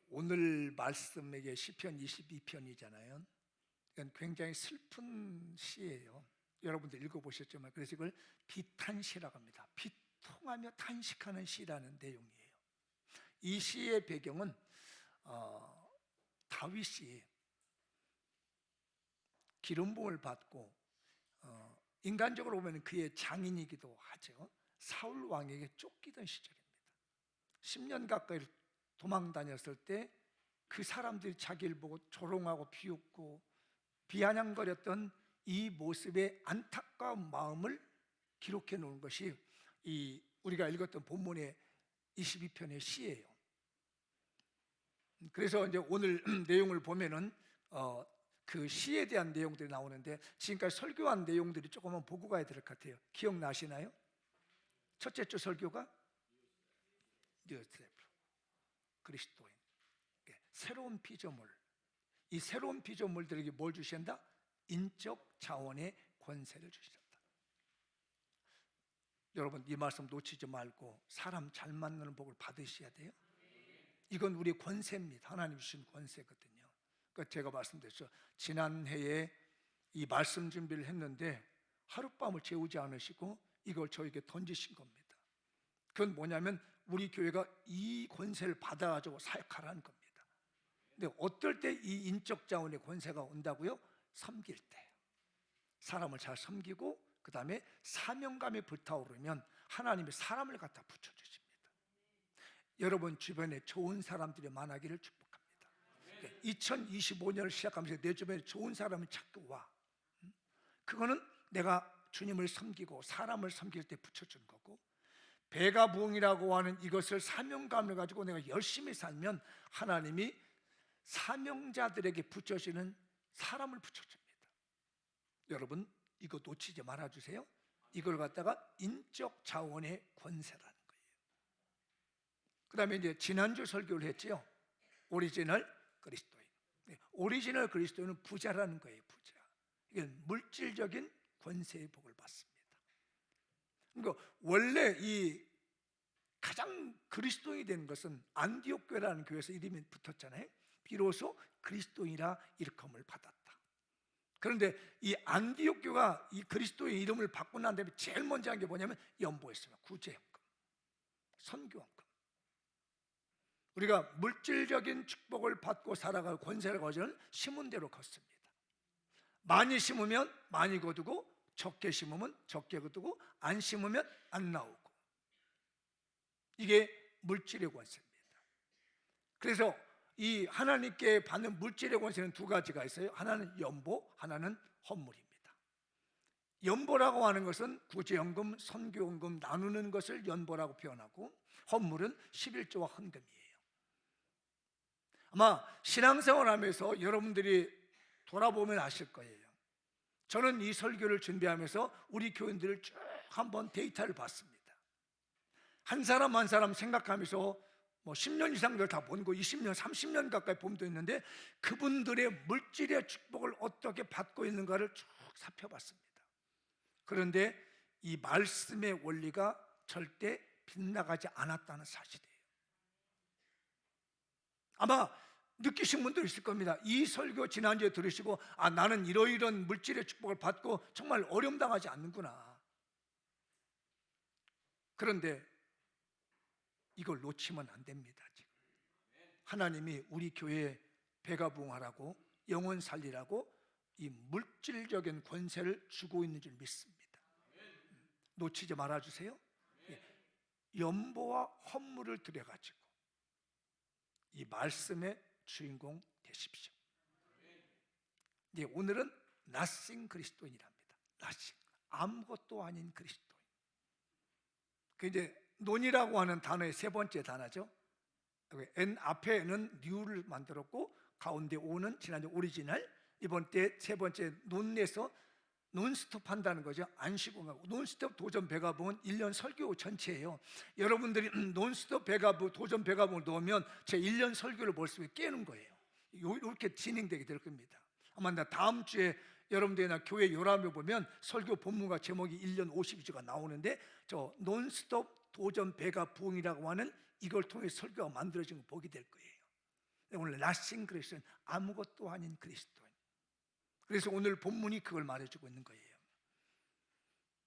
오늘 말씀 이게 시편 22편이잖아요. 이건 굉장히 슬픈 시예요. 여러분들 읽어보셨지만 그래서 이걸 비탄시라고 합니다. 비통하며 탄식하는 시라는 내용이에요. 이 시의 배경은 다윗이 기름 부음을 받고 인간적으로 보면 그의 장인이기도 하죠. 사울 왕에게 쫓기던 시절입니다. 10년 가까이 도망 다녔을 때 그 사람들이 자기를 보고 조롱하고 비웃고 비아냥거렸던 이 모습의 안타까운 마음을 기록해 놓은 것이 이 우리가 읽었던 본문의 22편의 시예요. 그래서 이제 오늘 내용을 보면은 그 시에 대한 내용들이 나오는데 지금까지 설교한 내용들이 조금만 보고 가야 될 것 같아요. 기억나시나요? 첫째 주 설교가 그리스도인, 새로운 피조물. 이 새로운 피조물들에게 뭘 주신다? 인적 자원의 권세를 주신다. 여러분 이 말씀 놓치지 말고 사람 잘 만나는 복을 받으셔야 돼요. 이건 우리의 권세입니다. 하나님 주신 권세거든요. 그러니까 제가 말씀드렸죠. 지난해에 이 말씀 준비를 했는데 하룻밤을 재우지 않으시고 이걸 저에게 던지신 겁니다. 그건 뭐냐면 우리 교회가 이 권세를 받아가지고 사역하라는 겁니다. 근데 어떨 때 이 인적 자원의 권세가 온다고요? 섬길 때. 사람을 잘 섬기고 그 다음에 사명감이 불타오르면 하나님이 사람을 갖다 붙여주십니다. 여러분 주변에 좋은 사람들이 많아기를 축복합니다. 2025년을 시작하면서 내 주변에 좋은 사람을 찾고 와. 그거는 내가 주님을 섬기고 사람을 섬길 때 붙여준 거고, 배가 부흥이라고 하는 이것을 사명감을 가지고 내가 열심히 살면 하나님이 사명자들에게 붙여주는 사람을 붙여줍니다. 여러분 이거 놓치지 말아주세요. 이걸 갖다가 인적 자원의 권세라는 거예요. 그 다음에 이제 지난주 설교를 했죠. 오리지널 그리스도인. 오리지널 그리스도인은 부자라는 거예요. 부자. 이건 물질적인 권세의 복을 받습니다. 그러니까 원래 이 가장 그리스도인이 된 것은 안디옥 교회라는 교회에서 이름이 붙었잖아요. 비로소 그리스도인이라 일컬음을 받았다. 그런데 이 안디옥 교회가 이 그리스도의 이름을 받고 난 다음에 제일 먼저 한 게 뭐냐면 연보했습니다. 구제연금, 선교원금. 우리가 물질적인 축복을 받고 살아갈 권세를 가지는 심은 대로 걷습니다. 많이 심으면 많이 거두고 적게 심으면 적게 거두고 안 심으면 안 나오고, 이게 물질의 권세입니다. 그래서 이 하나님께 받는 물질의 권세는 두 가지가 있어요. 하나는 연보, 하나는 헌물입니다. 연보라고 하는 것은 구제연금, 선교연금 나누는 것을 연보라고 표현하고, 헌물은 11조와 헌금이에요. 아마 신앙생활 하면서 여러분들이 돌아보면 아실 거예요. 저는 이 설교를 준비하면서 우리 교인들을 쭉 한번 데이터를 봤습니다. 한 사람 한 사람 생각하면서 10년 이상들 다 본 거, 20년, 30년 가까이 봄도 있는데 그분들의 물질의 축복을 어떻게 받고 있는가를 쭉 살펴봤습니다. 그런데 이 말씀의 원리가 절대 빗나가지 않았다는 사실이에요. 아마 느끼신 분도 있을 겁니다. 이 설교 지난주에 들으시고 나는 이러이런 물질의 축복을 받고 정말 어려움 당하지 않는구나. 그런데 이걸 놓치면 안 됩니다. 지금 하나님이 우리 교회에 배가 부흥하라고 영혼 살리라고 이 물질적인 권세를 주고 있는 줄 믿습니다. 놓치지 말아주세요. 연보와 헌물을 드려가지고 이 말씀의 주인공 되십시오. 오늘은 nothing 그리스도인이랍니다. nothing, 아무것도 아닌 그리스도인. 그 이제 논이라고 하는 단어의 세 번째 단어죠. N 앞에는 new를 만들었고 가운데 O는 지난주 오리지널, 이번 때 세 번째 논에서 논스톱 한다는 거죠. 안 쉬고 가고. 논스톱 도전 배가봉은 1년 설교 전체예요. 여러분들이 논스톱 배가봉, 도전 배가봉을 넣으면 제 1년 설교를 벌써 깨는 거예요. 이렇게 진행되게 될 겁니다. 아마 나 다음 주에 여러분들이나 교회 요람에 보면 설교 본문과 제목이 1년 52주가 나오는데 저 논스톱 도전 배가 부흥이라고 하는 이걸 통해 설교가 만들어진 거 보게 될 거예요. 오늘 nothing 그리스도인, 아무것도 아닌 그리스도인. 그래서 오늘 본문이 그걸 말해주고 있는 거예요.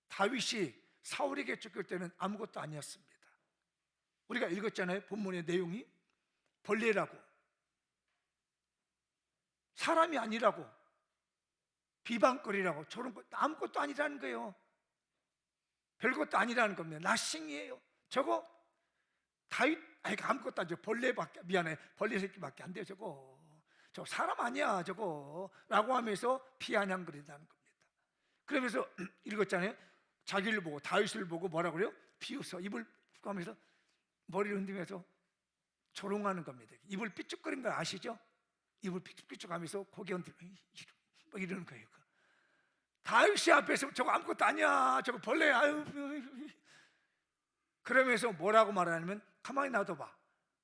다윗이 사울에게 쫓길 때는 아무것도 아니었습니다. 우리가 읽었잖아요. 본문의 내용이 벌레라고, 사람이 아니라고, 비방거리라고, 저런 거 아무것도 아니라는 거예요. 별것도 아니라는 겁니다. 나싱이에요. 저거 다윗 아무것도 아니죠. 벌레밖에, 미안해, 벌레 새끼밖에 안 돼요. 저 사람 아니야 저거 라고 하면서 비아냥거린다는 겁니다. 그러면서 읽었잖아요. 자기를 보고, 다윗을 보고 뭐라고 그래요? 비웃어, 입을 푸고 하면서 머리를 흔들면서 조롱하는 겁니다. 입을 삐죽거린 거 아시죠? 입을 삐죽삐죽 하면서 고개 흔들며 뭐 이러는 거예요. 다윗이 앞에서 저거 아무것도 아니야, 저거 벌레야, 아유. 그러면서 뭐라고 말하냐면, 가만히 놔둬봐,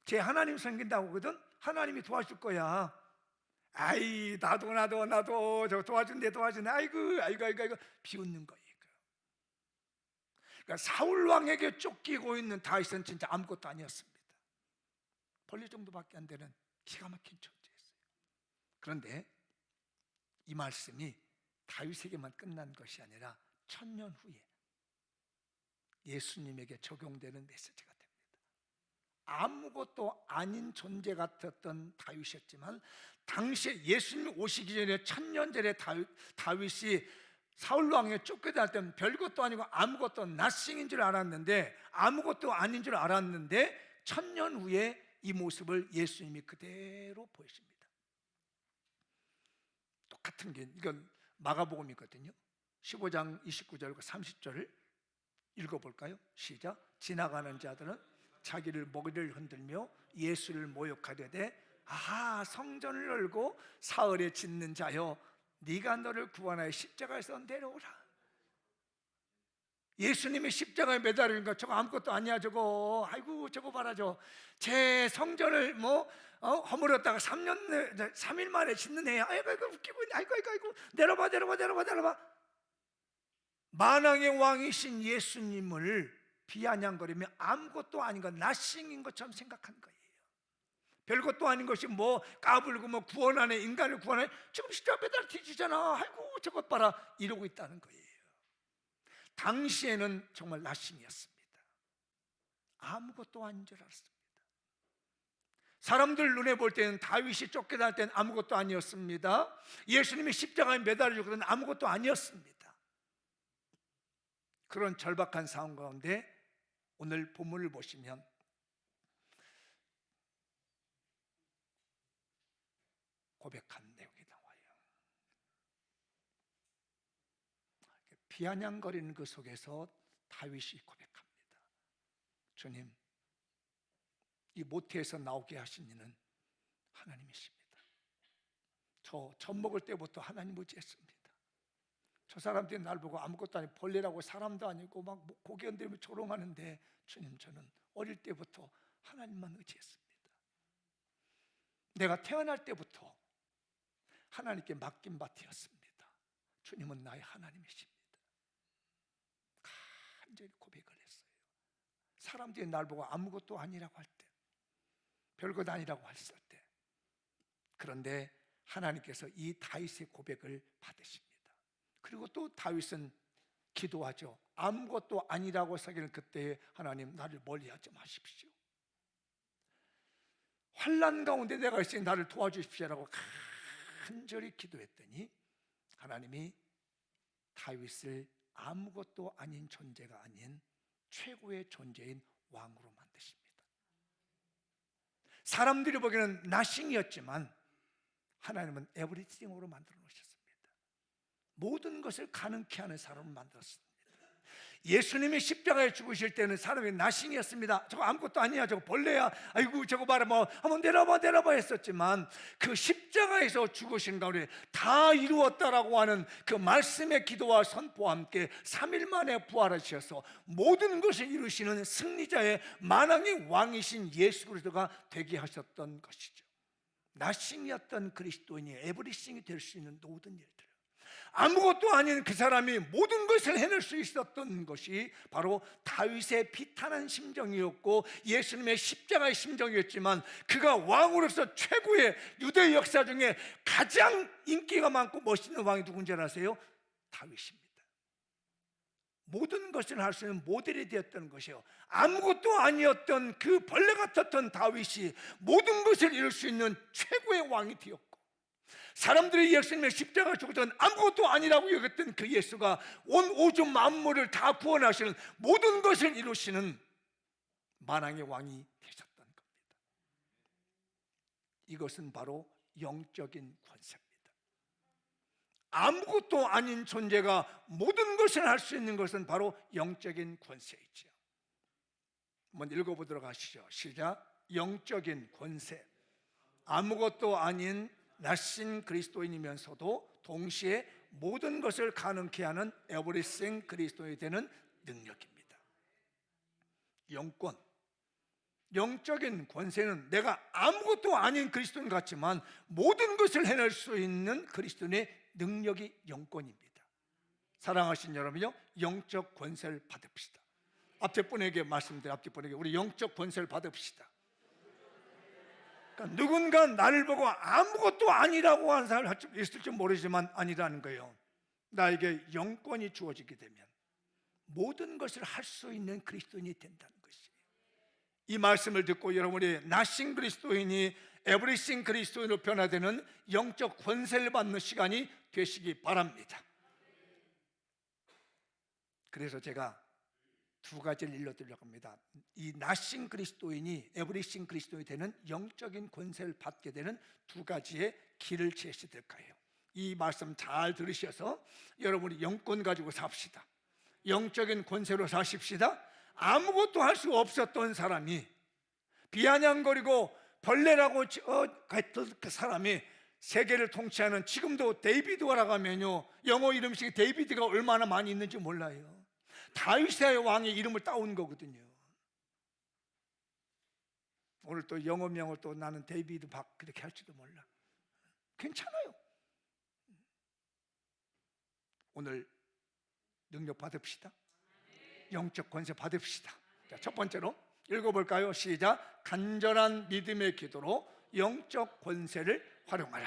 쟤 하나님 섬긴다고 하거든. 하나님이 도와줄 거야. 아이, 나도 저거 도와준대. 아이고 비웃는 거예요. 그러니까 사울 왕에게 쫓기고 있는 다윗은 진짜 아무것도 아니었습니다. 벌레 정도밖에 안 되는 기가 막힌 존재였어요. 그런데 이 말씀이 다윗에게만 끝난 것이 아니라 1000년 후에 예수님에게 적용되는 메시지가 됩니다. 아무것도 아닌 존재 같았던 다윗이었지만, 당시에 예수님이 오시기 전에 1000년 전에 다윗이 사울 왕에 쫓겨날 때는 별것도 아니고 아무것도 nothing인 줄 알았는데, 아무것도 아닌 줄 알았는데 1000년 후에 이 모습을 예수님이 그대로 보이십니다. 똑같은 게, 이건 마가복음이거든요. 15장 29절과 30절을 읽어볼까요? 시작. 지나가는 자들은 자기를 머리를 흔들며 예수를 모욕하려되, 아하, 성전을 열고 사흘에 짓는 자여, 네가 너를 구원하여 십자가에서 내려오라. 예수님이 십자가에 매달리는 거, 저거 아무것도 아니야 저거. 아이고 저거 봐라, 제 성전을 허물었다가 3일 만에 짓는 애야. 아이고 웃기고 있네. 아이고 내려봐. 만왕의 왕이신 예수님을 비아냥거리며 아무것도 아닌 것, 나싱인 것처럼 생각한 거예요. 별것도 아닌 것이 까불고 구원하네, 인간을 구원하네, 지금 십자가 매달 뒤지잖아, 아이고 저것 봐라, 이러고 있다는 거예요. 당시에는 정말 나싱이었습니다. 아무것도 아닌 줄 알았습니다. 사람들 눈에 볼 때는, 다윗이 쫓겨날 때는 아무것도 아니었습니다. 예수님이 십자가에 매달리고 그런 아무것도 아니었습니다. 그런 절박한 상황 가운데 오늘 본문을 보시면 고백한 내용이 나와요. 비아냥거리는 그 속에서 다윗이 고백합니다. 주님, 이 모태에서 나오게 하신 이는 하나님이십니다. 저 젖 먹을 때부터 하나님 의지했습니다. 저 사람들이 날 보고 아무것도 아니고 벌레라고, 사람도 아니고 막 고개 흔들며 조롱하는데, 주님, 저는 어릴 때부터 하나님만 의지했습니다. 내가 태어날 때부터 하나님께 맡긴 바 되었습니다. 주님은 나의 하나님이십니다. 간절히 고백을 했어요. 사람들이 날 보고 아무것도 아니라고 할 때, 별것 아니라고 했을 때, 그런데 하나님께서 이 다윗의 고백을 받으십니다. 그리고 또 다윗은 기도하죠. 아무것도 아니라고 사기는 그때에, 하나님, 나를 멀리하지 마십시오. 환난 가운데 내가 있으니 나를 도와주십시오라고 간절히 기도했더니, 하나님이 다윗을 아무것도 아닌 존재가 아닌 최고의 존재인 왕으로 만드십니다. 사람들이 보기에는 nothing이었지만 하나님은 에브리띵으로 만들어 놓으셨습니다. 모든 것을 가능케 하는 사람을 만들었습니다. 예수님이 십자가에 죽으실 때는 사람이 nothing이었습니다. 저거 아무것도 아니야, 저거 벌레야, 아이고 저거 봐라, 한번 내려봐 했었지만, 그 십자가에서 죽으신 가운데 다 이루었다라고 하는 그 말씀의 기도와 선포와 함께 3일 만에 부활하셔서 모든 것을 이루시는 승리자의 만왕의 왕이신 예수 그리스도가 되게 하셨던 것이죠. nothing이었던 그리스도인이 에브리띵이 될 수 있는 모든 일들, 아무것도 아닌 그 사람이 모든 것을 해낼 수 있었던 것이 바로 다윗의 비탄한 심정이었고 예수님의 십자가의 심정이었지만, 그가 왕으로서 최고의 유대 역사 중에 가장 인기가 많고 멋있는 왕이 누군지 아세요? 다윗입니다. 모든 것을 할 수 있는 모델이 되었던 것이요, 아무것도 아니었던 그 벌레 같았던 다윗이 모든 것을 이룰 수 있는 최고의 왕이 되었고, 사람들이 예수님의 십자가 죽었던 아무것도 아니라고 여겼던 그 예수가 온 우주 만물을 다 구원하시는, 모든 것을 이루시는 만왕의 왕이 되셨던 겁니다. 이것은 바로 영적인 권세입니다. 아무것도 아닌 존재가 모든 것을 할 수 있는 것은 바로 영적인 권세이죠. 한번 읽어보도록 하시죠. 시작. 영적인 권세. 아무것도 아닌 낯신 그리스도인이면서도 동시에 모든 것을 가능케 하는 에브리싱 그리스도인이 되는 능력입니다. 영권, 영적인 권세는 내가 아무것도 아닌 그리스도인 같지만 모든 것을 해낼 수 있는 그리스도인의 능력이 영권입니다. 사랑하신 여러분요, 영적 권세를 받읍시다. 앞에 분에게 말씀드려요. 앞에 분에게 우리 영적 권세를 받읍시다. 그러니까 누군가 나를 보고 아무것도 아니라고 하는 사람이 있을지 모르지만 아니라는 거예요. 나에게 영권이 주어지게 되면 모든 것을 할 수 있는 그리스도인이 된다는 것이에요. 이 말씀을 듣고 여러분이 낯신 그리스도인이 에브리싱 그리스도인으로 변화되는 영적 권세를 받는 시간이 되시기 바랍니다. 그래서 제가 두 가지를 일러드리려고 합니다. 이 낯신 그리스도인이 에브리싱 그리스도인이 되는 영적인 권세를 받게 되는 두 가지의 길을 제시될 거예요. 이 말씀 잘 들으셔서 여러분이 영권 가지고 삽시다. 영적인 권세로 사십시다. 아무것도 할 수 없었던 사람이, 비아냥거리고 벌레라고 했던 그 사람이 세계를 통치하는, 지금도 데이비드라고 하면요, 영어 이름식 데이비드가 얼마나 많이 있는지 몰라요. 다윗의 왕의 이름을 따온 거거든요. 오늘 또 영어명을 또 나는 데이비드 박 그렇게 할지도 몰라. 괜찮아요. 오늘 능력 받읍시다. 영적 권세 받읍시다. 자, 첫 번째로 읽어볼까요? 시작. 간절한 믿음의 기도로 영적 권세를 활용하라.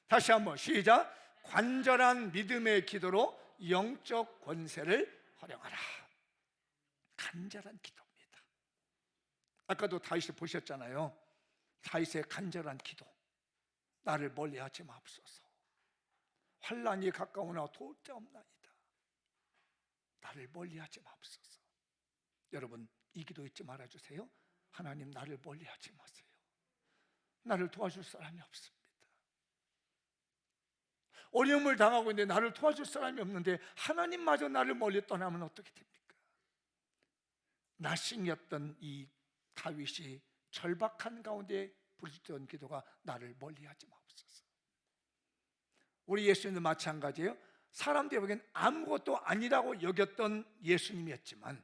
다시 한번 시작. 간절한 믿음의 기도로 영적 권세를 활용하라. 간절한 기도입니다. 아까도 다윗을 보셨잖아요. 다윗의 간절한 기도. 나를 멀리하지 마옵소서. 환난이 가까우나 도울 데 없나이다. 나를 멀리하지 마옵소서. 여러분, 이 기도 잊지 말아주세요. 하나님, 나를 멀리하지 마세요. 나를 도와줄 사람이 없습니다. 어려움을 당하고 있는데 나를 도와줄 사람이 없는데 하나님마저 나를 멀리 떠나면 어떻게 됩니까? 낯신이었던 이 다윗이 절박한 가운데 부르짖던 기도가 나를 멀리하지 마옵소서. 우리 예수님도 마찬가지예요. 사람들이 보기엔 아무것도 아니라고 여겼던 예수님이었지만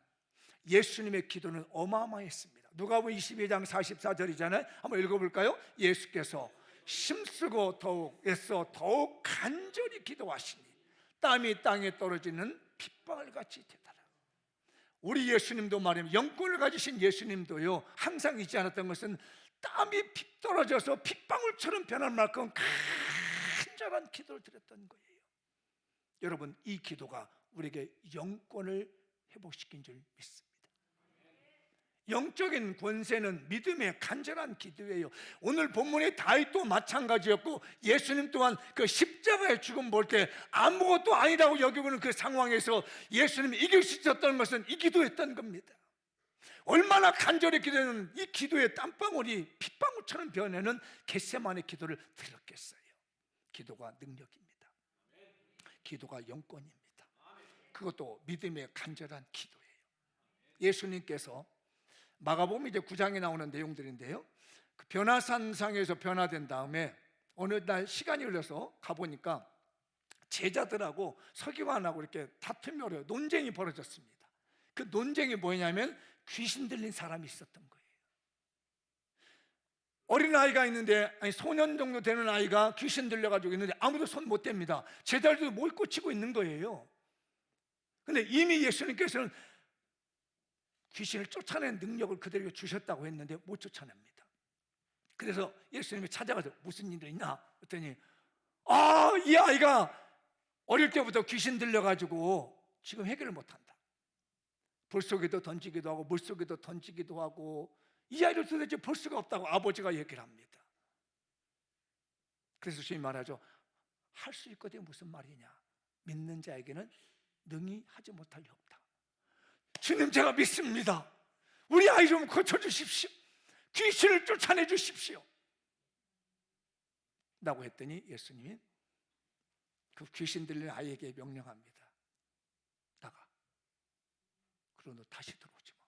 예수님의 기도는 어마어마했습니다. 누가복음 22장 44절이잖아요. 한번 읽어볼까요? 예수께서 힘쓰고 더욱 애써 더욱 간절히 기도하시니 땀이 땅에 떨어지는 핏방울 같이 되더라. 우리 예수님도 말이면 영권을 가지신 예수님도요, 항상 잊지 않았던 것은 땀이 피 떨어져서 핏방울처럼 변할 만큼 간절한 기도를 드렸던 거예요. 여러분, 이 기도가 우리에게 영권을 회복시킨 줄 믿습니다. 영적인 권세는 믿음의 간절한 기도예요. 오늘 본문의 다윗도 마찬가지였고 예수님 또한 그 십자가의 죽음 볼 때 아무것도 아니라고 여기고는 그 상황에서 예수님이 이길 수 있었던 것은 이 기도였던 겁니다. 얼마나 간절히 기도하는 이 기도의 땀방울이 핏방울처럼 변하는 겟세마네 기도를 들었겠어요. 기도가 능력입니다. 기도가 영권입니다. 그것도 믿음의 간절한 기도예요. 예수님께서 마가복음 이제 9장에 나오는 내용들인데요, 그 변화산상에서 변화된 다음에 어느 날 시간이 흘러서 가보니까 제자들하고 서기관하고 이렇게 다툼이 어려요. 논쟁이 벌어졌습니다. 그 논쟁이 뭐냐면 귀신 들린 사람이 있었던 거예요. 어린아이가 있는데, 아니 소년 정도 되는 아이가 귀신 들려가지고 있는데 아무도 손 못 댑니다. 제자들도 뭘 꽂히고 있는 거예요. 근데 이미 예수님께서는 귀신을 쫓아내는 능력을 그대로 주셨다고 했는데 못 쫓아냅니다. 그래서 예수님이 찾아가서 무슨 일이 있나 했더니, 이 아이가 어릴 때부터 귀신 들려가지고 지금 해결을 못한다. 불 속에도 던지기도 하고 물 속에도 던지기도 하고, 이 아이를 도대체 볼 수가 없다고 아버지가 얘기를 합니다. 그래서 주님이 말하죠. 할 수 있거든 무슨 말이냐, 믿는 자에게는 능히 하지 못할 리 없다. 주님, 제가 믿습니다. 우리 아이 좀 고쳐주십시오. 귀신을 쫓아내 주십시오 라고 했더니 예수님이 그 귀신 들린 아이에게 명령합니다. 나가. 그러고 너 다시 들어오지 마.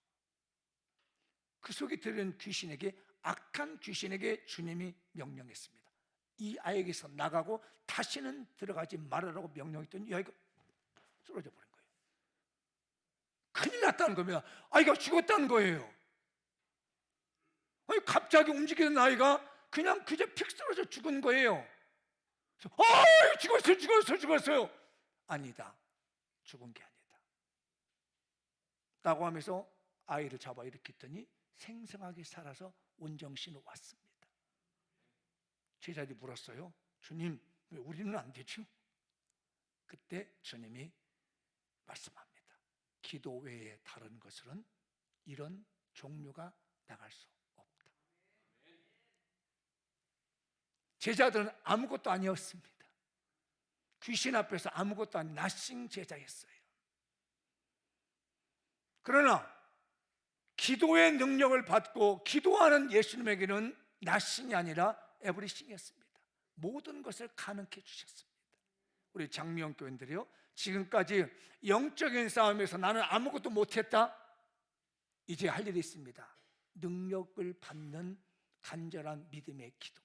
그 속에 들은 귀신에게, 악한 귀신에게 주님이 명령했습니다. 이 아이에게서 나가고 다시는 들어가지 말아라고 명령했더니 이 아이가 쓰러져 버린 거예요. 큰일 났다는 겁니다. 아이가 죽었다는 거예요. 아니, 갑자기 움직이는 아이가 그냥 그저 픽 쓰러져 죽은 거예요. 죽었어요. 아니다, 죽은 게 아니다 라고 하면서 아이를 잡아 일으켰더니 생생하게 살아서 온정신으로 왔습니다. 제자들이 물었어요. 주님, 왜 우리는 안 되죠? 그때 주님이 말씀합니다. 기도 외에 다른 것으로는 이런 종류가 나갈 수 없다. 제자들은 아무것도 아니었습니다. 귀신 앞에서 아무것도 아닌 나싱 제자였어요. 그러나 기도의 능력을 받고 기도하는 예수님에게는 나싱이 아니라 에브리싱이었습니다. 모든 것을 가능케 해주셨습니다. 우리 장미영 교인들이요, 지금까지 영적인 싸움에서 나는 아무것도 못했다, 이제 할 일이 있습니다. 능력을 받는 간절한 믿음의 기도입니다.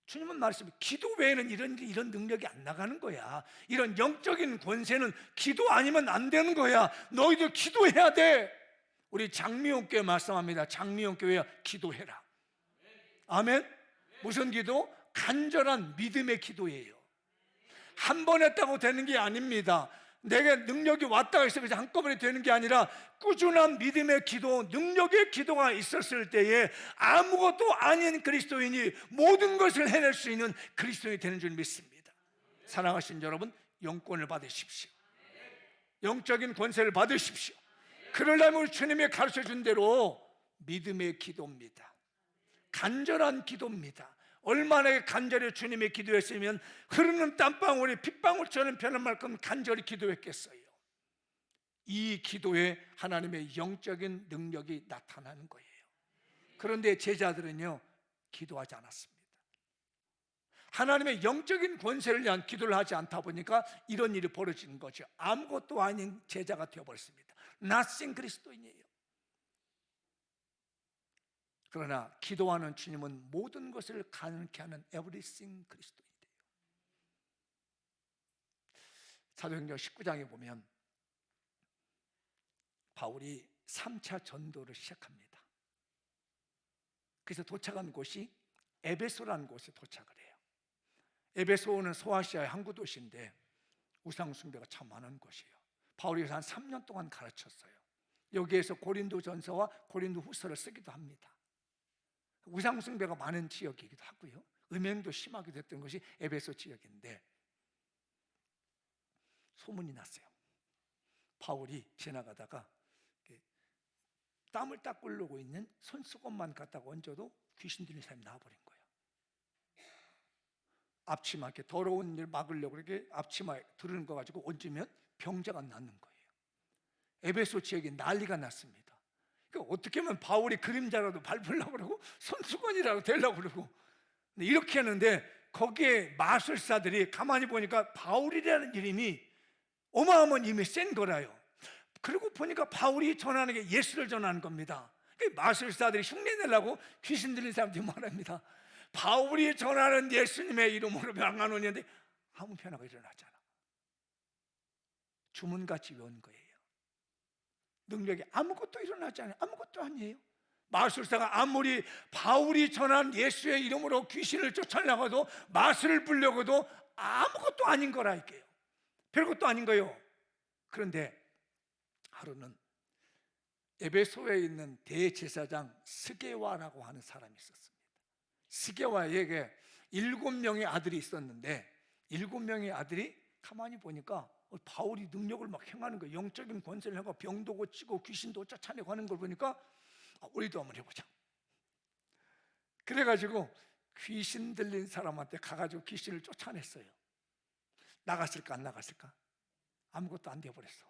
주님은 말씀해, 기도 외에는 이런 능력이 안 나가는 거야. 이런 영적인 권세는 기도 아니면 안 되는 거야. 너희들 기도해야 돼. 우리 장미영 교회 말씀합니다. 장미영 교회 기도해라. 아멘. 무슨 기도? 간절한 믿음의 기도예요. 한 번 했다고 되는 게 아닙니다. 내게 능력이 왔다고 해서 그냥 한꺼번에 되는 게 아니라 꾸준한 믿음의 기도, 능력의 기도가 있었을 때에 아무것도 아닌 그리스도인이 모든 것을 해낼 수 있는 그리스도인이 되는 줄 믿습니다. 사랑하신 여러분, 영권을 받으십시오. 영적인 권세를 받으십시오. 그러려면 우리 주님이 가르쳐준 대로 믿음의 기도입니다. 간절한 기도입니다. 얼마나 간절히 주님의 기도했으면 흐르는 땀방울이 핏방울처럼 변할 만큼 간절히 기도했겠어요. 이 기도에 하나님의 영적인 능력이 나타나는 거예요. 그런데 제자들은요, 기도하지 않았습니다. 하나님의 영적인 권세를 위한 기도를 하지 않다 보니까 이런 일이 벌어지는 거죠. 아무것도 아닌 제자가 되어버렸습니다. 낯선 그리스도인이에요. 그러나 기도하는 주님은 모든 것을 가능케 하는 에브리싱 그리스도인이 돼요. 사도행전 19장에 보면 바울이 3차 전도를 시작합니다. 그래서 도착한 곳이 에베소라는 곳에 도착을 해요. 에베소는 소아시아의 항구 도시인데 우상 숭배가 참 많은 곳이에요. 바울이 한 3년 동안 가르쳤어요. 여기에서 고린도전서와 고린도후서를 쓰기도 합니다. 우상 숭배가 많은 지역이기도 하고요, 음행도 심하게 됐던 것이 에베소 지역인데 소문이 났어요. 바울이 지나가다가 땀을 닦으려고 있는 손수건만 갖다가 얹어도 귀신 들린 사람이 나와버린 거예요. 앞치마, 이렇게 더러운 일 막으려고 이렇게 앞치마에 두르는 거 가지고 얹으면 병자가 낫는 거예요. 에베소 지역에 난리가 났습니다. 그러니까 어떻게 하면 바울이 그림자라도 밟으려고 그러고 손수건이라도 되려고 그러고 이렇게 하는데, 거기에 마술사들이 가만히 보니까 바울이라는 이름이 어마어마한 힘이 센 거라요. 그리고 보니까 바울이 전하는 게 예수를 전하는 겁니다. 마술사들이 흉내내려고 귀신 들린 사람들이 말합니다. 바울이 전하는 예수님의 이름으로 명하노니, 아무 변화가 일어나잖아. 주문같이 외운 거예요. 능력이 아무것도 일어나지 않아요. 아무것도 아니에요. 마술사가 아무리 바울이 전한 예수의 이름으로 귀신을 쫓아내고도 마술을 부려고도 아무것도 아닌 거라 이게요. 별것도 아닌 거예요. 그런데 하루는 에베소에 있는 대제사장 스게와라고 하는 사람이 있었습니다. 스게와에게 7명의 아들이 있었는데 7명의 아들이 가만히 보니까 바울이 능력을 막 행하는 거예요. 영적인 권세를 하고 병도 고치고 귀신도 쫓아내고 하는 걸 보니까 우리도 한번 해보자. 그래가지고 귀신 들린 사람한테 가가지고 귀신을 쫓아냈어요. 나갔을까 안 나갔을까? 아무것도 안 돼버렸어.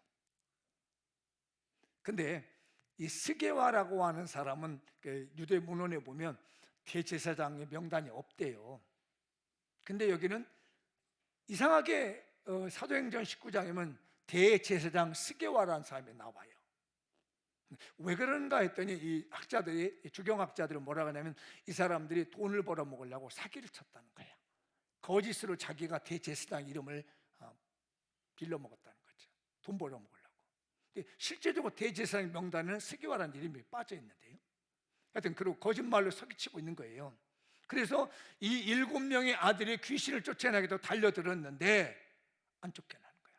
근데 이 스게와라고 하는 사람은 유대 문헌에 보면 대제사장의 명단이 없대요. 근데 여기는 이상하게 사도행전 19장이면 대제사장 스게와라는 사람이 나와요. 왜 그런가 했더니 이 학자들이, 주경학자들은 뭐라 하냐면 이 사람들이 돈을 벌어먹으려고 사기를 쳤다는 거예요. 거짓으로 자기가 대제사장 이름을 빌려먹었다는 거죠. 돈 벌어먹으려고. 실제적으로 대제사장 명단에는 스게와라는 이름이 빠져 있는데요. 하여튼 그리고 거짓말로 사기치고 있는 거예요. 그래서 이 7명의 아들이 귀신을 쫓아내기도 달려들었는데 안 쫓겨나는 거야.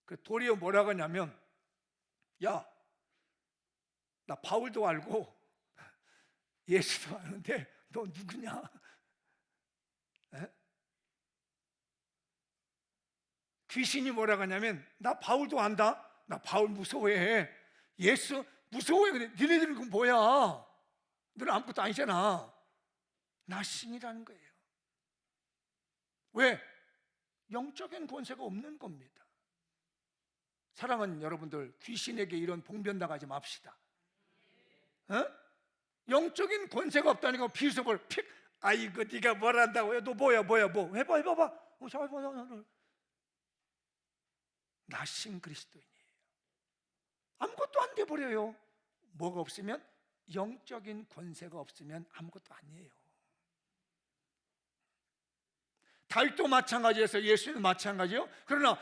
그 도리어 뭐라고 하냐면, 야, 나 바울도 알고 예수도 아는데 너 누구냐? 에? 귀신이 뭐라고 하냐면, 나 바울도 안다. 나 바울 무서워해. 예수 무서워해. 근데 니네들은 그건 뭐야? 너는 아무것도 아니잖아. 나 신이라는 거예요. 왜? 영적인 권세가 없는 겁니다. 사랑하는 여러분들, 귀신에게 이런 봉변당하지 맙시다. 영적인 권세가 없다니까 비석을 픽. 아이고 네가 뭘 한다고요? 너 뭐야 뭐 해봐. 나 신 그리스도인이에요. 아무것도 안 돼 버려요. 뭐가 없으면, 영적인 권세가 없으면 아무것도 아니에요. 다윗도 마찬가지에서 예수는 마찬가지요. 그러나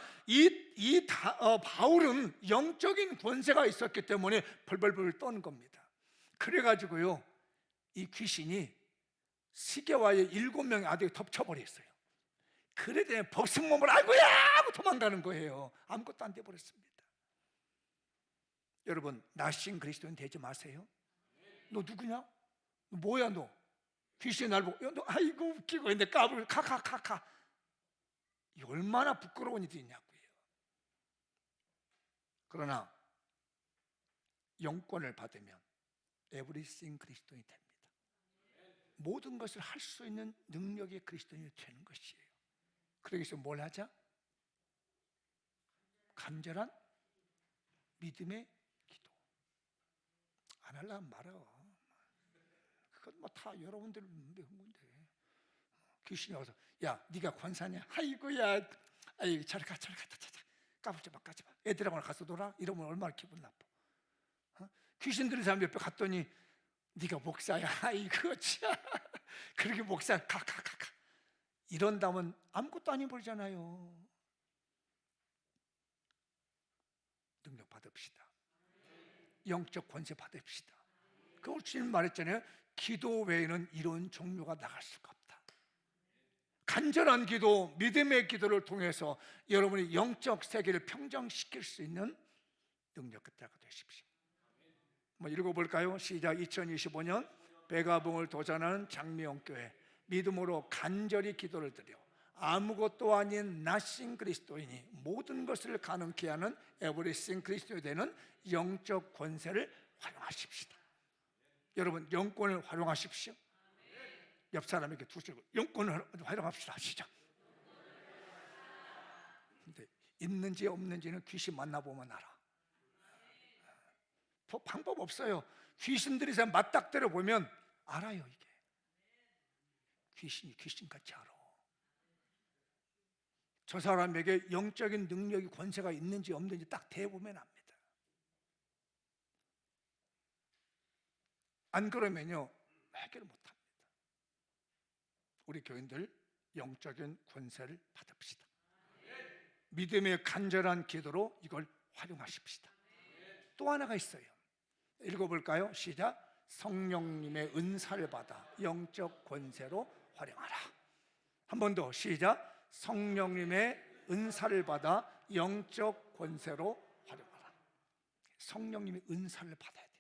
바울은 영적인 권세가 있었기 때문에 벌벌벌 떠는 겁니다. 그래가지고요, 이 귀신이 스게와의 7명의 아들이 덮쳐버렸어요. 그래 되면 벗은 몸을 아이고야 하고 도망가는 거예요. 아무것도 안 돼버렸습니다. 여러분, 나신 그리스도인 되지 마세요. 너 누구냐? 너 뭐야 너? 귀신이 날 보고, 너 아이고 웃기고 있는데 까불고 카카카카. 이 얼마나 부끄러운 일이 있냐고요. 그러나 영권을 받으면 에브리싱 그리스도인이 됩니다. 모든 것을 할 수 있는 능력의 그리스도인이 되는 것이에요. 그러기 위해서 뭘 하자? 간절한 믿음의 기도. 안 하려면 말아. 그건 뭐 다 여러분들 배운 건데. 귀신이 와서, 야 네가 권사냐? 아이고야, 아이 저리 가 까불지 마. 애들하고 가서 놀아. 이러면 얼마나 기분 나빠. 귀신 들린 사람 옆에 갔더니 네가 목사야. 아이고 참. 그렇게 목사 가. 이런다면 아무것도 아닌 버리잖아요. 능력 받읍시다. 영적 권세 받읍시다. 그걸 주님 말했잖아요. 기도 외에는 이런 종류가 나갈 수가 없다. 간절한 기도, 믿음의 기도를 통해서 여러분이 영적 세계를 평정시킬 수 있는 능력 갖다가 되십시오. 읽어볼까요? 시작. 2025년 백아봉을 도전하는 장미영교회, 믿음으로 간절히 기도를 드려 아무것도 아닌 나신 그리스도인이 모든 것을 가능케 하는 에브리싱 그리스도에 되는 영적 권세를 활용하십시다. 여러분, 영권을 활용하십시오. 옆 사람에게 두 줄, 영권을 활용합시다. 시작. 근데 있는지 없는지는 귀신 만나보면 알아. 방법 없어요. 귀신들이 맞닥뜨려 보면 알아요. 이게 귀신이 귀신같이 알아. 저 사람에게 영적인 능력이 권세가 있는지 없는지 딱 대보면 압니다. 안 그러면요 해결을 못합니다. 우리 교인들 영적인 권세를 받읍시다. 믿음의 간절한 기도로 이걸 활용하십시다. 또 하나가 있어요. 읽어볼까요? 시작. 성령님의 은사를 받아 영적 권세로 활용하라. 한 번 더 시작. 성령님의 은사를 받아 영적 권세로 활용하라. 성령님의 은사를 받아야 됩니다.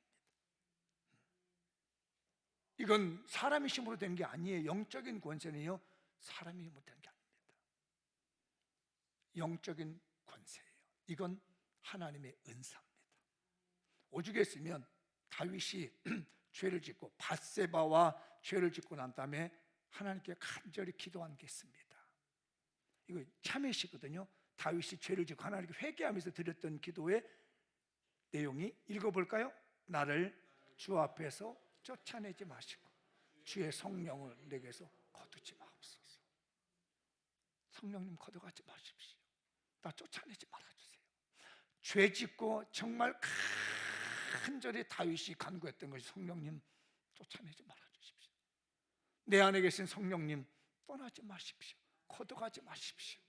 이건 사람의 힘으로 되는 게 아니에요. 영적인 권세는요, 사람이 힘으로 되는 게 아닙니다. 영적인 권세예요. 이건 하나님의 은사입니다. 오죽 했으면 다윗이 죄를 짓고 밧세바와 죄를 짓고 난 다음에 하나님께 간절히 기도한 게 있습니다. 이거 참회시거든요. 다윗이 죄를 짓고 하나님께 회개하면서 드렸던 기도의 내용이, 읽어볼까요? 나를 주 앞에서 쫓아내지 마시고 주의 성령을 내게서 거두지 마옵소서. 성령님 거둬가지 마십시오. 나 쫓아내지 말아주세요. 죄 짓고 정말 간절히 다윗이 간구했던 것이, 성령님 쫓아내지 말아주십시오. 내 안에 계신 성령님 떠나지 마십시오. 거둬가지 마십시오.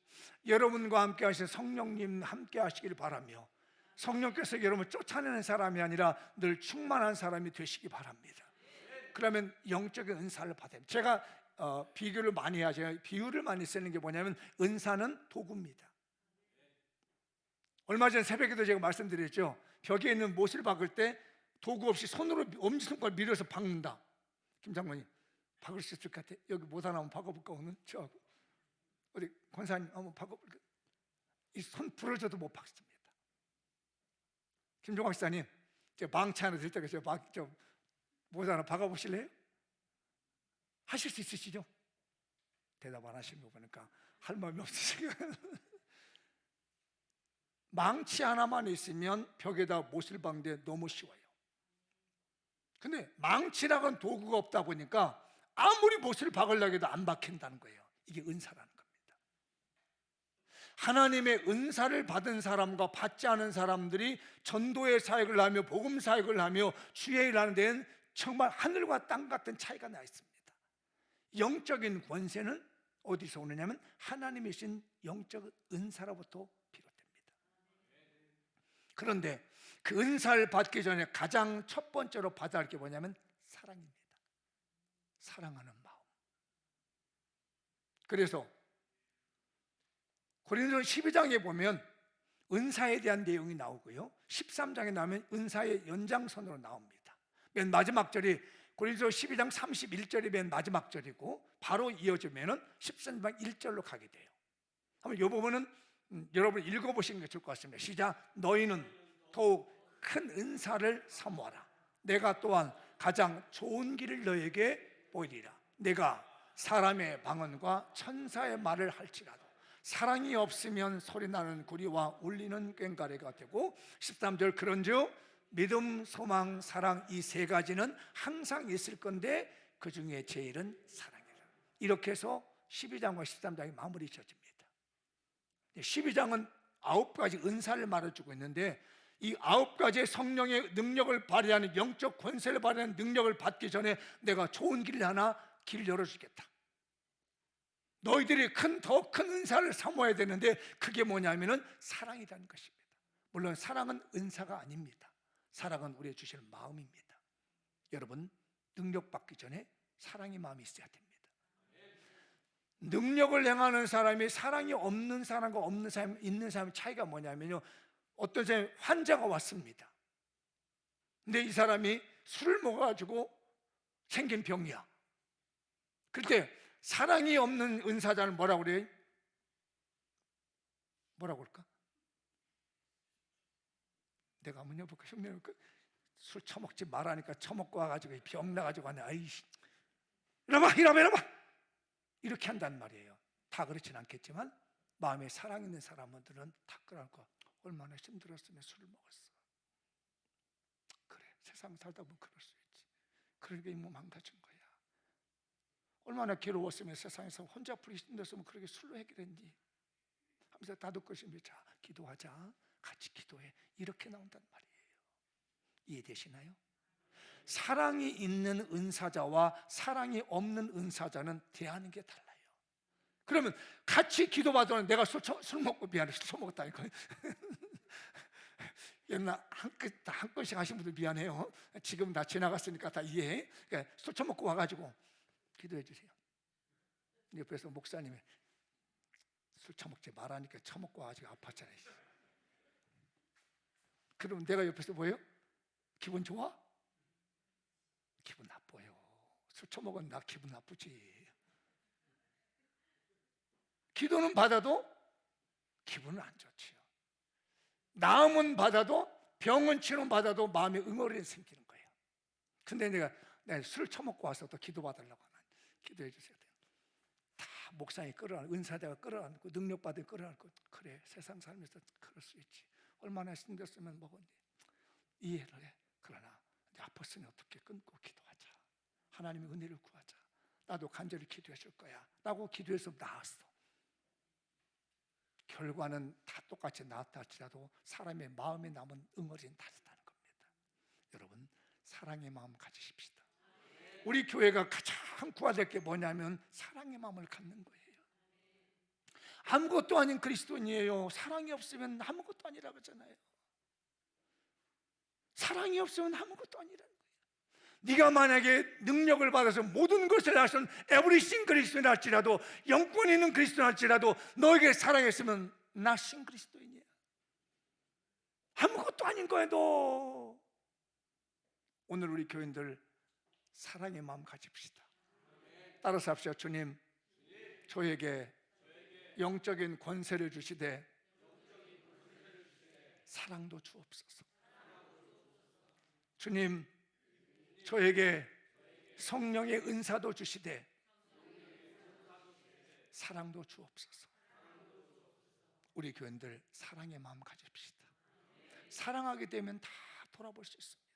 여러분과 함께 하신 성령님 함께 하시길 바라며, 성령께서 여러분을 쫓아내는 사람이 아니라 늘 충만한 사람이 되시기 바랍니다. 그러면 영적인 은사를 받아요. 제가 비교를 많이 하죠. 비유를 많이 쓰는 게 뭐냐면, 은사는 도구입니다. 얼마 전 새벽에도 제가 말씀드렸죠. 벽에 있는 못을 박을 때 도구 없이 손으로 엄지손가락 밀어서 박는다. 김 장모님, 박을 수 있을 것 같아. 여기 못 하나 한번 박아볼까 오늘? 저하고 어디 권사님 한번 박아볼까? 이 손 부러져도 못 박습니다. 김종학 사님, 제가 망치 하나 들 때가 못 하나 박아보실래요? 하실 수 있으시죠? 대답 안 하시는 거 보니까 할 마음이 없으시고 망치 하나만 있으면 벽에다 못을 박는데 너무 쉬워요. 근데 망치라는 도구가 없다 보니까 아무리 못을 박으려고 해도 안 박힌다는 거예요. 이게 은사라는 겁니다. 하나님의 은사를 받은 사람과 받지 않은 사람들이 전도의 사역을 하며 복음 사역을 하며 주의 일을 하는 데는 정말 하늘과 땅 같은 차이가 나 있습니다. 영적인 권세는 어디서 오느냐면 하나님이 주신 영적 은사로부터 비롯됩니다. 그런데 그 은사를 받기 전에 가장 첫 번째로 받아야 할 게 뭐냐면 사랑입니다. 사랑하는 마음. 그래서 고린도서 12장에 보면 은사에 대한 내용이 나오고요, 13장에 나오면 은사의 연장선으로 나옵니다. 맨 마지막 절이 고린도서 12장 31절이 맨 마지막 절이고, 바로 이어지면 13장 1절로 가게 돼요. 한번 이 부분은 여러분 읽어보시는 게 좋을 것 같습니다. 시작. 너희는 더욱 큰 은사를 사모하라. 내가 또한 가장 좋은 길을 너에게 보이리라. 내가 사람의 방언과 천사의 말을 할지라도 사랑이 없으면 소리나는 구리와 울리는 꽹과리가 되고, 13절 그런즉 믿음, 소망, 사랑, 이 세 가지는 항상 있을 건데 그 중에 제일은 사랑이라. 이렇게 해서 12장과 13장이 마무리 지어집니다. 12장은 9가지 은사를 말해주고 있는데, 이 9가지의 성령의 능력을 발휘하는, 영적 권세를 발휘하는 능력을 받기 전에 내가 좋은 길 하나 길을 열어주겠다. 너희들이 더 큰 은사를 사모해야 되는데 그게 뭐냐면은 사랑이라는 것입니다. 물론 사랑은 은사가 아닙니다. 사랑은 우리의 주시는 마음입니다. 여러분, 능력 받기 전에 사랑의 마음이 있어야 됩니다. 능력을 행하는 사람이 사랑이 없는 사람과 없는 사람, 있는 사람의 차이가 뭐냐면요, 어떤 사람이 환자가 왔습니다. 근데 이 사람이 술을 먹어가지고 생긴 병이야. 그럴 때 사랑이 없는 은사자는 뭐라고 그래요? 뭐라고 할까? 내가 한번 여볼까? 형님, 술 처먹지 말라니까 처먹고 와가지고 병 나가지고 하네. 아이씨, 이러봐 이렇게 한단 말이에요. 다 그렇진 않겠지만 마음에 사랑 있는 사람들은 다 그럴까? 얼마나 힘들었으면 술을 먹었어. 그래, 세상 살다 보면 그럴 수 있지. 그러니까 이 몸 망가진 거야. 얼마나 괴로웠으면 세상에서 혼자 풀기 힘들었으면 그렇게 술로 해결했니? 하면서 다독거리며 자, 기도하자, 같이 기도해, 이렇게 나온단 말이에요. 이해되시나요? 사랑이 있는 은사자와 사랑이 없는 은사자는 대하는 게 달라요. 그러면 같이 기도받으면 내가 술 먹고, 미안해, 술 처먹었다니까 옛날 한 건씩 하신 분들 미안해요. 지금 다 지나갔으니까 다 이해해. 그러니까 술 처먹고 와가지고 기도해 주세요. 옆에서 목사님이 술 처먹지 말라니까 처먹고 와가지고 아팠잖아요. 그럼 내가 옆에서 뭐예요? 기분 좋아? 기분 나빠요. 술 처먹은 나 기분 나쁘지. 기도는 받아도 기분은 안 좋지요. 나음은 받아도, 병은 치료는 받아도 마음에 응어리는 생기는 거예요. 근데 내가 술 처먹고 와서 또 기도 받으려고 하면 기도해 주세요. 다 목사님이 끌어안고, 은사자가 끌어안고, 능력받은 끌어안고, 그래 세상 살면서 그럴 수 있지. 얼마나 힘들었으면 먹었니. 이해를 해. 그러나 아팠으니 어떻게 끊고 기도하자. 하나님의 은혜를 구하자. 나도 간절히 기도해 줄 거야 라고 기도해서 나았어. 결과는 다 똑같이 나왔다 할지라도 사람의 마음에 남은 응어리는 다르다는 겁니다. 여러분, 사랑의 마음 가지십시다. 우리 교회가 가장 구해야 게 뭐냐면 사랑의 마음을 갖는 거예요. 아무것도 아닌 그리스도인이에요. 사랑이 없으면 아무것도 아니라고 하잖아요. 사랑이 없으면 아무것도 아니라는 거예요. 네가 만약에 능력을 받아서 모든 것을 하신 에브리싱 그리스도인 할지라도, 영권 있는 그리스도인 할지라도 너에게 사랑했으면 나신 그리스도인이야. 아무것도 아닌 거야 너. 오늘 우리 교인들 사랑의 마음 가집시다. 따라서 합시다. 주님, 저에게 영적인 권세를 주시되 사랑도 주옵소서. 주님, 저에게 성령의 은사도 주시되 사랑도 주옵소서. 우리 교인들 사랑의 마음 가집시다. 사랑하게 되면 다 돌아볼 수 있습니다.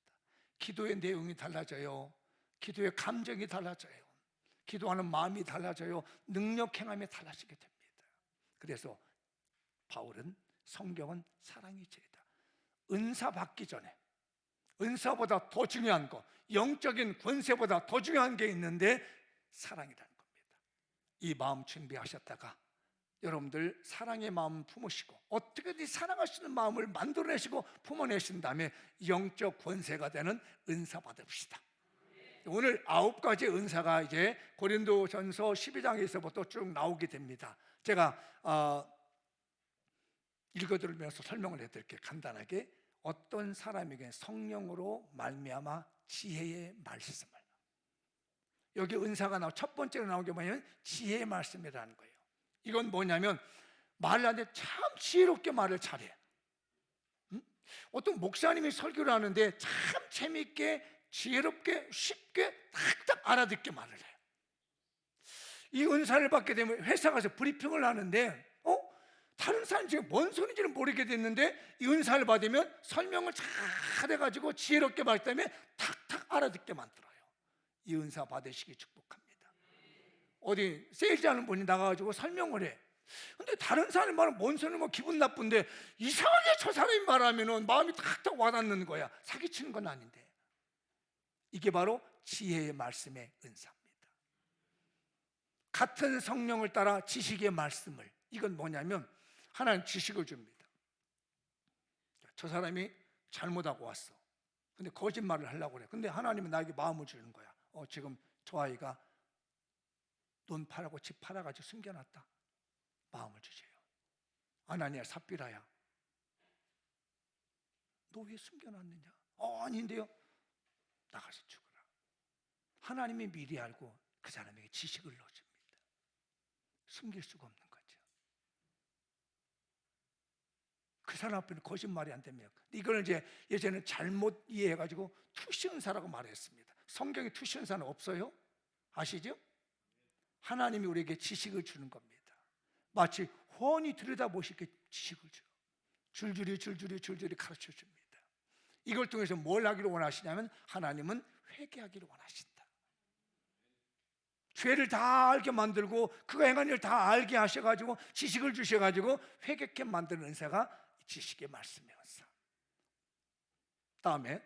기도의 내용이 달라져요. 기도의 감정이 달라져요. 기도하는 마음이 달라져요. 능력 행함이 달라지게 됩니다. 그래서 바울은 성경은 사랑이 죄다. 은사 받기 전에, 은사보다 더 중요한 거, 영적인 권세보다 더 중요한 게 있는데 사랑이라는 겁니다. 이 마음 준비하셨다가 여러분들 사랑의 마음 품으시고 어떻게든 사랑할 수 있는 마음을 만들어내시고 품어내신 다음에 영적 권세가 되는 은사 받읍시다. 오늘 9가지 은사가 이제 고린도전서 12장에서부터 쭉 나오게 됩니다. 제가 읽어드리면서 설명을 해드릴게요. 간단하게. 어떤 사람에게 성령으로 말미암아 지혜의 말씀을, 여기 은사가 첫 번째로 나온 게 뭐냐면 지혜의 말씀이라는 거예요. 이건 뭐냐면 말을 하는데 참 지혜롭게 말을 잘해. 어떤 목사님이 설교를 하는데 참 재미있게 지혜롭게 쉽게 딱딱 알아듣게 말을 해요. 이 은사를 받게 되면 회사 가서 브리핑을 하는데 다른 사람이 지금 뭔 소리인지는 모르게 됐는데 이 은사를 받으면 설명을 잘 해가지고 지혜롭게 말했기 때문에 탁탁 알아듣게 만들어요. 이 은사 받으시기 축복합니다. 어디 세일즈하는 분이 나가가지고 설명을 해. 근데 다른 사람이 말하면 뭔 소리, 뭐 기분 나쁜데 이상하게 저 사람이 말하면 마음이 탁탁 와닿는 거야. 사기치는 건 아닌데. 이게 바로 지혜의 말씀의 은사입니다. 같은 성령을 따라 지식의 말씀을, 이건 뭐냐면 하나님 지식을 줍니다. 저 사람이 잘못하고 왔어. 근데 거짓말을 하려고 그래. 근데 하나님은 나에게 마음을 주는 거야. 지금 저 아이가 돈 팔아고 집 팔아가지고 숨겨놨다. 마음을 주세요. 아나니아 삽비라야, 너 왜 숨겨놨느냐? 아닌데요. 나가서 죽어라. 하나님이 미리 알고 그 사람에게 지식을 넣어줍니다. 숨길 수가 없는 거죠. 그 사람 앞에는 거짓말이 안 됩니다. 이걸 이제 예전에 잘못 이해해가지고 투시은사라고 말했습니다. 성경에 투시은사는 없어요. 아시죠? 하나님이 우리에게 지식을 주는 겁니다. 마치 훤히 들여다보시게 지식을 줘요. 줄줄이 가르쳐 줍니다. 이걸 통해서 뭘 하기를 원하시냐면 하나님은 회개하기를 원하신다. 죄를 다 알게 만들고 그가 행한 일을 다 알게 하셔가지고 지식을 주셔가지고 회개케 만드는 은사가 지식의 말씀의 은사. 다음에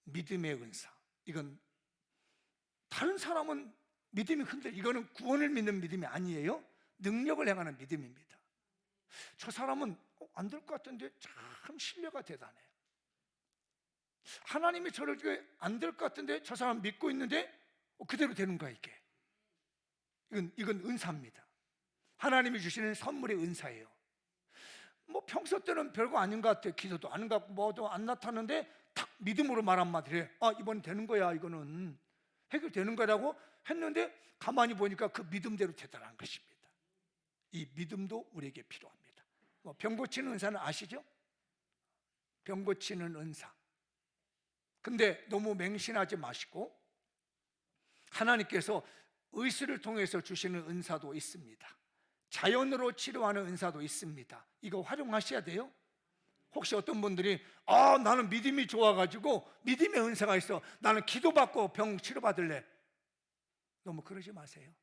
믿음의 은사. 이건 다른 사람은 믿음이 흔들, 이거는 구원을 믿는 믿음이 아니에요. 능력을 행하는 믿음입니다. 저 사람은 안 될 것 같은데 참 신뢰가 대단해요. 하나님이 저를 안 될 것 같은데 저 사람 믿고 있는데 그대로 되는 거야. 이게 이건 은사입니다. 하나님이 주시는 선물의 은사예요. 뭐 평소 때는 별거 아닌 것 같아요. 기도도 안 갖고 뭐도 안 나타나는데 탁 믿음으로 말 한마디를 해. 이번엔 되는 거야. 이거는 해결되는 거라고 했는데 가만히 보니까 그 믿음대로 대단한 것입니다. 이 믿음도 우리에게 필요합니다. 병 고치는 은사는 아시죠? 병 고치는 은사. 근데 너무 맹신하지 마시고 하나님께서 의술을 통해서 주시는 은사도 있습니다. 자연으로 치료하는 은사도 있습니다. 이거 활용하셔야 돼요. 혹시 어떤 분들이 나는 믿음이 좋아가지고 믿음의 은사가 있어, 나는 기도받고 병 치료받을래. 너무 그러지 마세요.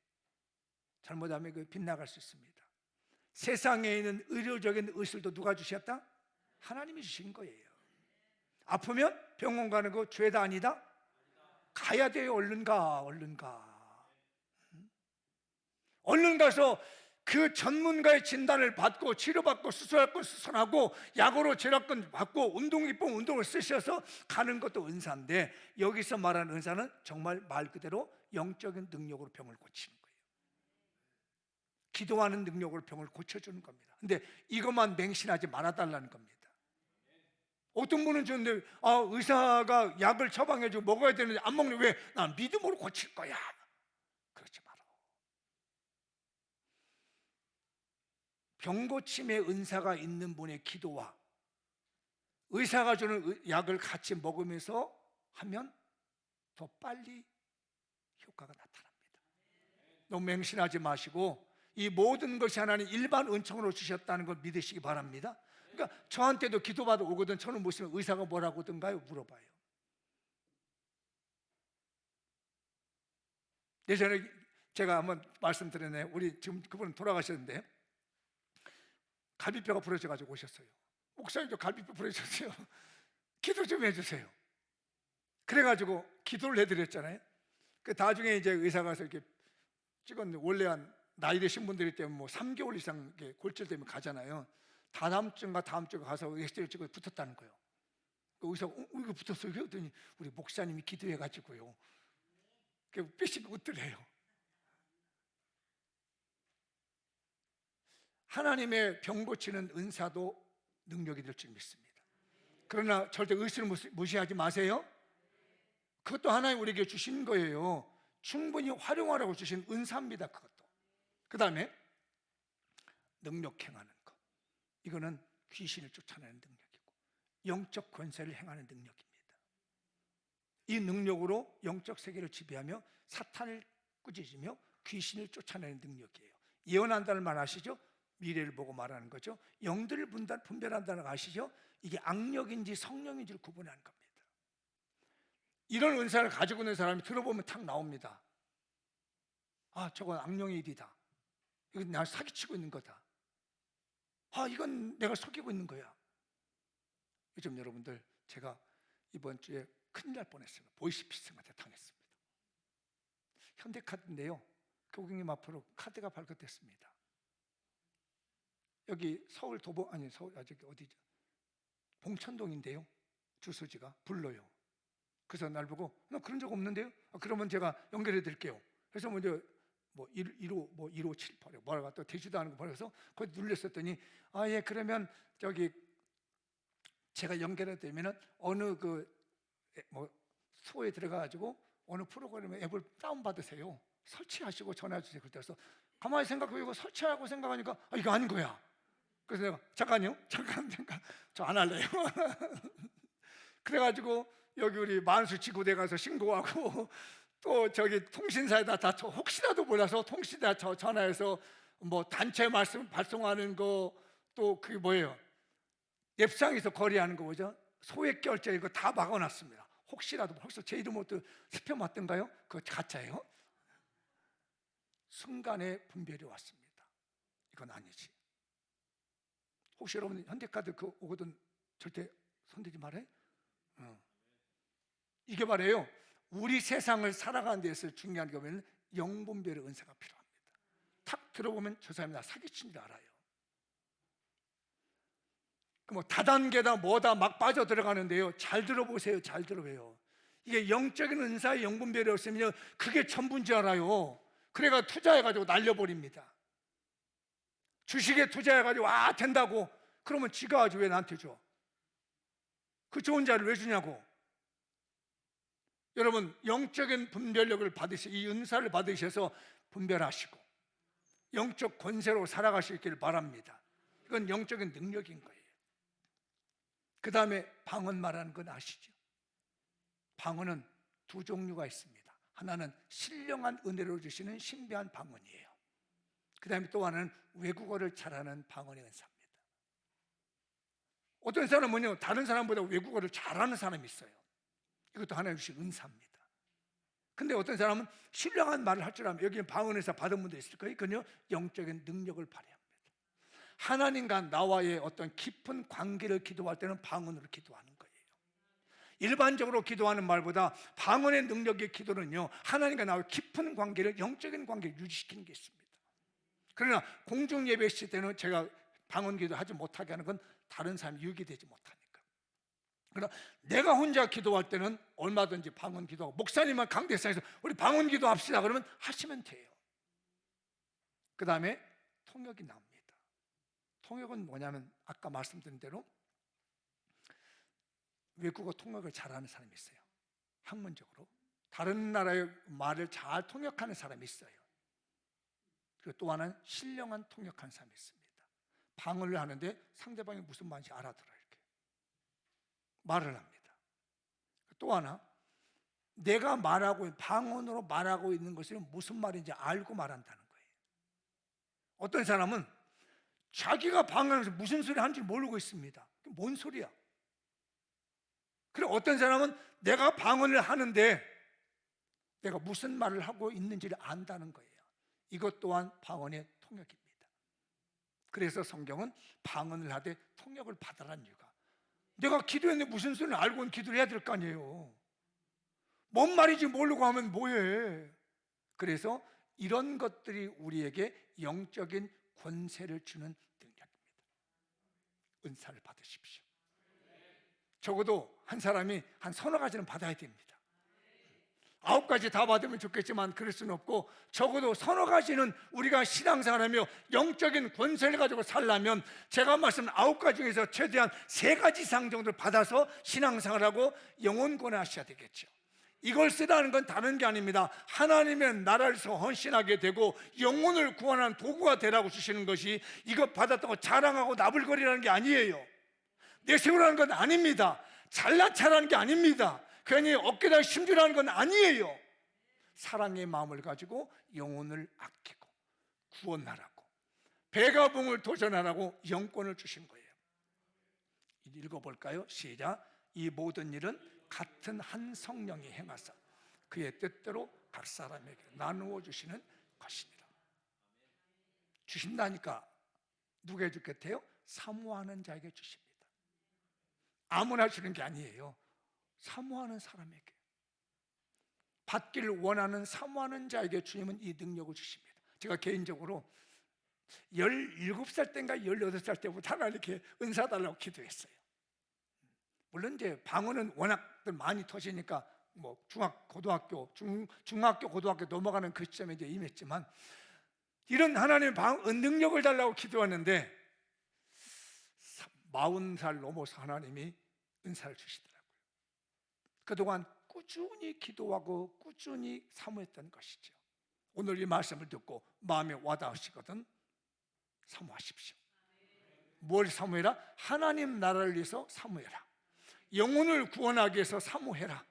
잘못하면 그 빗나갈 수 있습니다. 세상에 있는 의료적인 의술도 누가 주셨다? 하나님이 주신 거예요. 아프면 병원 가는 거 죄다 아니다? 가야 돼요. 얼른 가. 얼른 가서 그 전문가의 진단을 받고 치료받고 수술할 건 수술하고 약으로 절약권 받고 운동기법 운동을 쓰셔서 가는 것도 은사인데, 여기서 말하는 은사는 정말 말 그대로 영적인 능력으로 병을 고치는 거예요. 기도하는 능력으로 병을 고쳐주는 겁니다. 근데 이것만 맹신하지 말아달라는 겁니다. 어떤 분은 저는데 의사가 약을 처방해주고 먹어야 되는데 안 먹는, 왜? 난 믿음으로 고칠 거야. 그렇지 마라. 병 고침의 은사가 있는 분의 기도와 의사가 주는 약을 같이 먹으면서 하면 더 빨리 효과가 나타납니다. 너무 맹신하지 마시고 이 모든 것이 하나님 일반 은총으로 주셨다는 걸 믿으시기 바랍니다. 그러니까 저한테도 기도받아 오거든 저는 무슨 의사가 뭐라고 하던가요? 물어봐요. 예전에 제가 한번 말씀드렸네요. 우리 지금 그분은 돌아가셨는데 갈비뼈가 부러져가지고 오셨어요. 목사님도 갈비뼈 부러졌어요. 기도 좀 해주세요. 그래가지고 기도를 해드렸잖아요. 그 나중에 이제 의사가 가서 이렇게 찍었는데, 원래 한 나이 드신 분들이 때문에 뭐 3개월 이상 골절 때문에 가잖아요. 다음 주인가 다음 주에 가서 엑스레이 찍어 붙었다는 거예요. 그 의사가 이거 붙었어요. 그랬더니 우리 목사님이 기도해가지고요. 그 삐씩 웃더래요. 하나님의 병 고치는 은사도 능력이 될 줄 믿습니다. 그러나 절대 의술을 무시하지 마세요. 그것도 하나님 우리에게 주신 거예요. 충분히 활용하라고 주신 은사입니다. 그것도. 그 다음에 능력 행하는 것, 이거는 귀신을 쫓아내는 능력이고 영적 권세를 행하는 능력입니다. 이 능력으로 영적 세계를 지배하며 사탄을 꾸짖으며 귀신을 쫓아내는 능력이에요. 예언한다는 말 아시죠? 미래를 보고 말하는 거죠. 영들을 분별한다는 거 아시죠? 이게 악력인지 성령인지를 구분하는 겁니다. 이런 은사를 가지고 있는 사람이 들어보면 탁 나옵니다. 저건 악령의 일이다. 이건 나 사기치고 있는 거다. 이건 내가 속이고 있는 거야. 요즘 여러분들, 제가 이번 주에 큰일 날 뻔했어요. 보이스피싱한테 당했습니다. 현대카드인데요, 고객님 앞으로 카드가 발급됐습니다. 여기 서울 저기 어디죠? 봉천동인데요, 주소지가 불러요. 그래서 날 보고 나 그런 적 없는데요? 그러면 제가 연결해 드릴게요. 그래서 먼저 1578에 뭐라고 또 되지도 않은 거 버려서 거기 눌렸었더니 예, 그러면 저기 제가 연결해 드리면은 어느 소에 들어가 가지고 어느 프로그램의 앱을 다운 받으세요. 설치하시고 전화 주세요. 그래서 가만히 생각하고 이거 설치하고 생각하니까 이거 아닌 거야. 그래서 내가 잠깐 저 안 할래요. 그래가지고 여기 우리 만수지구대 가서 신고하고 또 저기 통신사에다 다 혹시라도 몰라서 통신사 전화해서 뭐 단체 말씀 발송하는 거, 또 그게 뭐예요? 앱상에서 거래하는 거 뭐죠? 소액 결제 이거 다 막아놨습니다. 혹시라도 벌써 제 이름 어떤 스팸 왔던가요? 그거 가짜예요. 순간에 분별이 왔습니다. 이건 아니지. 혹시 여러분 현대카드 오거든 절대 손대지 말아요. 이게 말이에요. 우리 세상을 살아가는 데서 중요한 게 뭐냐면 영분별의 은사가 필요합니다. 탁 들어보면 저 사람이 나 사기친 줄 알아요. 뭐 다단계다 뭐다 막 빠져 들어가는데요. 잘 들어보세요. 잘 들어봐요. 이게 영적인 은사의 영분별이 없으면 그게 전부인 줄 알아요. 그래가 투자해가지고 날려버립니다. 주식에 투자해가지고 된다고 그러면 지가 아주 왜 나한테 줘? 그 좋은 자를 왜 주냐고. 여러분, 영적인 분별력을 받으셔, 이 은사를 받으셔서 분별하시고 영적 권세로 살아가시길 바랍니다. 이건 영적인 능력인 거예요. 그 다음에 방언 말하는 건 아시죠? 방언은 두 종류가 있습니다. 하나는 신령한 은혜로 주시는 신비한 방언이에요. 그 다음에 또 하나는 외국어를 잘하는 방언의 은사입니다. 어떤 사람은요, 다른 사람보다 외국어를 잘하는 사람이 있어요. 이것도 하나님 주신 은사입니다. 근데 어떤 사람은 신령한 말을 할 줄 알면, 여기는 방언에서 받은 분도 있을 거예요. 그건요, 영적인 능력을 발휘합니다. 하나님과 나와의 어떤 깊은 관계를 기도할 때는 방언으로 기도하는 거예요. 일반적으로 기도하는 말보다 방언의 능력의 기도는요, 하나님과 나와의 깊은 관계를, 영적인 관계를 유지시키는 게 있습니다. 그러나 공중 예배 시대는 제가 방언 기도 하지 못하게 하는 건 다른 사람이 유익되지 못하니까. 그러나 내가 혼자 기도할 때는 얼마든지 방언 기도하고, 목사님만 강대상에서 우리 방언 기도합시다 그러면 하시면 돼요. 그 다음에 통역이 나옵니다. 통역은 뭐냐면 아까 말씀드린 대로 외국어 통역을 잘하는 사람이 있어요. 학문적으로 다른 나라의 말을 잘 통역하는 사람이 있어요. 그리고 또 하나는 신령한 통역하는 사람이 있습니다. 방언을 하는데 상대방이 무슨 말인지 알아들어요. 이렇게 말을 합니다. 또 하나, 내가 말하고 방언으로 말하고 있는 것이 무슨 말인지 알고 말한다는 거예요. 어떤 사람은 자기가 방언에서 무슨 소리 하는지 모르고 있습니다. 뭔 소리야? 그리고 어떤 사람은 내가 방언을 하는데 내가 무슨 말을 하고 있는지를 안다는 거예요. 이것 또한 방언의 통역입니다. 그래서 성경은 방언을 하되 통역을 받아라는 이유가, 내가 기도했는데 무슨 소리를 알고는 기도를 해야 될 거 아니에요. 뭔 말인지 모르고 하면 뭐해. 그래서 이런 것들이 우리에게 영적인 권세를 주는 능력입니다. 은사를 받으십시오. 적어도 한 사람이 한 서너 가지는 받아야 됩니다. 9가지 다 받으면 좋겠지만 그럴 수는 없고, 적어도 서너 가지는 우리가 신앙생활하며 영적인 권세를 가지고 살려면 제가 말씀한 9가지 중에서 최대한 3가지 이상 정도를 받아서 신앙생활하고 영혼권에 하셔야 되겠죠. 이걸 쓰라는 건 다른 게 아닙니다. 하나님의 나라를 위해서 헌신하게 되고 영혼을 구원하는 도구가 되라고 주시는 것이, 이것 받았다고 자랑하고 나불거리라는 게 아니에요. 내세우라는 건 아닙니다. 잘난 척하라는 게 아닙니다. 괜히 어깨다 심주라는 건 아니에요. 사랑의 마음을 가지고 영혼을 아끼고 구원하라고, 배가 붕을 도전하라고 영권을 주신 거예요. 읽어볼까요? 시작. 이 모든 일은 같은 한 성령이 행하사 그의 뜻대로 각 사람에게 나누어 주시는 것이니라. 주신다니까 누구에게 주겠대요? 사모하는 자에게 주십니다. 아무나 주는 게 아니에요. 사모하는 사람에게, 받기를 원하는 사모하는 자에게 주님은 이 능력을 주십니다. 제가 개인적으로 17살 때인가 18살 때부터 하나님께 은사 달라고 기도했어요. 물론 이제 방언은 워낙 많이 터지니까 뭐 고등학교, 고등학교 넘어가는 그 시점에 이제 임했지만, 이런 하나님의 능력을 달라고 기도하는데 40살 넘어서 하나님이 은사를 주시더라고요. 그동안 꾸준히 기도하고 꾸준히 사모했던 것이죠. 오늘 이 말씀을 듣고 마음에 와닿으시거든 사모하십시오. 뭘 사모해라? 하나님 나라를 위해서 사모해라. 영혼을 구원하기 위해서 사모해라.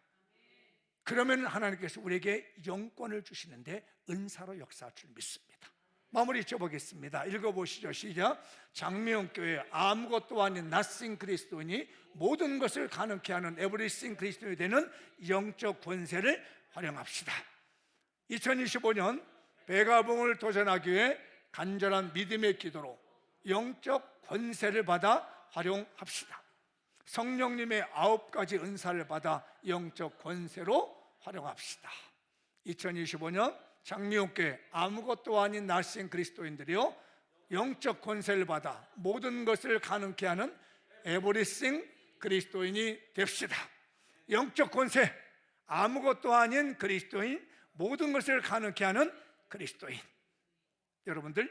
그러면 하나님께서 우리에게 영권을 주시는데 은사로 역사할 줄 믿습니다. 마무리 지어보겠습니다. 읽어보시죠. 시작. 장미원교회 아무것도 아닌 nothing 그리스도인이 모든 것을 가능케 하는 everything 그리스도인이 되는 영적 권세를 활용합시다. 2025년 배가봉을 도전하기 위해 간절한 믿음의 기도로 영적 권세를 받아 활용합시다. 성령님의 9가지 은사를 받아 영적 권세로 활용합시다. 2025년 장미옥교회 아무것도 아닌 나신 그리스도인들이요, 영적 권세를 받아 모든 것을 가능케 하는 에브리싱 그리스도인이 됩시다. 영적 권세, 아무것도 아닌 그리스도인, 모든 것을 가능케 하는 그리스도인. 여러분들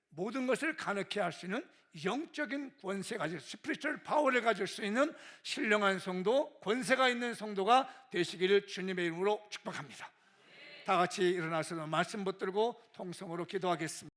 모든 것을 가능케 할 수 있는 영적인 권세 가질, 스피리추얼 파워를 가질 수 있는 신령한 성도, 권세가 있는 성도가 되시기를 주님의 이름으로 축복합니다. 다 같이 일어나서 말씀 붙들고 통성으로 기도하겠습니다.